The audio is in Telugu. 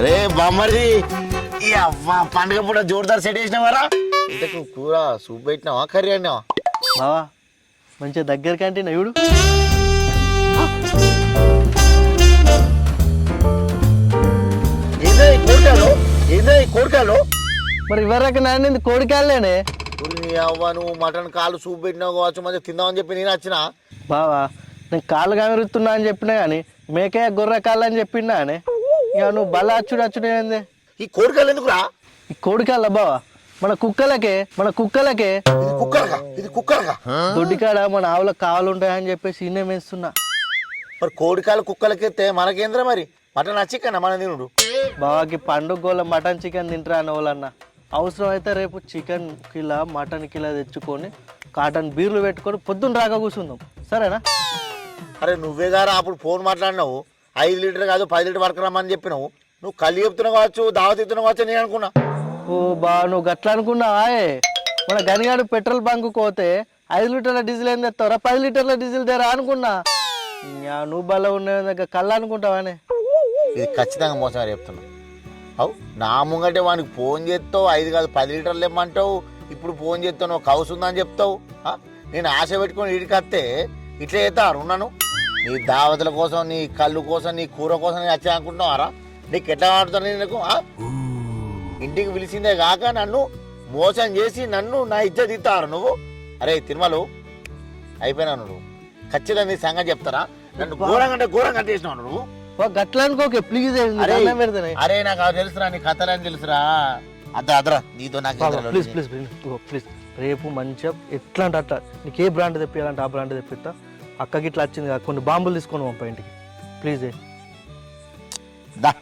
రే బామ్మది ఈ అవ్వ పండుగ పూట జోరుదారు సెట్ చేసినావారా ఇంతకు కూర సూప్ పెట్టినావా కర్రీ అన్నావా బావా మంచిగా దగ్గరికి అంటే నయుడు ఏదో ఈ కోరికలు మరి ఇవరకు నానింది కోడికాయలేనే నీ అవ్వ నువ్వు మటన్ కాలు సూప్ పెట్టినావు కావచ్చు మంచిగా తిందామని చెప్పి నేను వచ్చిన బావా నేను కాళ్ళు కమిరుతున్నా అని చెప్పినా కానీ మేకే గొర్రె కాళ్ళు అని చెప్పిండా అని ఇక నువ్వు బల అచ్చుడు ఏంది ఈ కోరికలు ఎందుకురా ఈ కోడికాళ్ళ బావా మన కుక్కలకే ఇది కుక్కలగా దొడ్డికాడ మన ఆవులకు కావాలి ఉంటాయని చెప్పేసి ఇన్నే వేస్తున్నా మరి కోడికాయలు కుక్కలకెత్తే మనకేంద్రా మరి మటన్ చికెన్ మన తినుడు బావాకి పండుగ గోళ్ళ మటన్ చికెన్ తింటారా అన్న వాళ్ళన్న అవసరం అయితే రేపు చికెన్ కిలో మటన్ కిలో తెచ్చుకొని కాటన్ బీర్లు పెట్టుకొని పొద్దున్న రాక కూర్చుందాం సరేనా అరే నువ్వే గారా అప్పుడు ఫోన్ మాట్లాడినావు 5 లీటర్ కాదు 10 లీటర్ వరకు రమ్మని చెప్పినావు నువ్వు కళ్ళు చెప్తున్నావు కావచ్చు దావత్ ఇస్తున్నావు కావచ్చు నేను అనుకున్నా ఓ బా నువ్వు గట్లా అనుకున్నావాయే మన గనిగాడు పెట్రోల్ బంక్ పోతే 5 లీటర్ల డీజిల్ ఏం తెస్తావురా 10 లీటర్ల డీజిల్ తెరా అనుకున్నా నువ్వు బల ఉన్న దగ్గర కళ్ళు అనుకుంటావానే ఇది ఖచ్చితంగా మోసం చెప్తున్నా అవు నా ముంగటే వానికి ఫోన్ చేస్తావు 5 కాదు 10 లీటర్లు ఇమ్మంటావు ఇప్పుడు ఫోన్ చేస్తావు కౌసు ఉందని చెప్తావు నేను ఆశ పెట్టుకొని ఇడికి వస్తే ఇట్లా చేస్తారు ఉన్నాను నీ దావతుల కోసం నీ కళ్ళు కోసం నీ కూర కోసం నేను వచ్చా అనుకుంటున్నావారా నీకు ఎట్లా ఆడుతాను నీకు ఇంటికి పిలిచిందే కాక నన్ను మోసం చేసి నన్ను నా ఇజ్జత్ తీస్తారు నువ్వు అరే తిరుమలు అయిపోయినా నువ్వు ఖచ్చితంగా నీ సంగతి చెప్తారా నన్ను ఘోరంగా చేసినావు నువ్వు గట్లా అనుకోకే ప్లీజ్ అరే నాకు తెలుసురా నీ కథలని తెలుసురా అద్రా నీతో నాకు ప్లీజ్ ప్లీజ్ ప్లీజ్ రేపు మంచిగా ఎట్లా అంటే అట్లా నీకు ఏ బ్రాండ్ తెప్పియాలంటే ఆ బ్రాండ్ తెప్పిస్తా అక్కకి ఇట్లా వచ్చింది కదా కొన్ని బాంబులు తీసుకొని పంప ఇంటికి ప్లీజ్ దా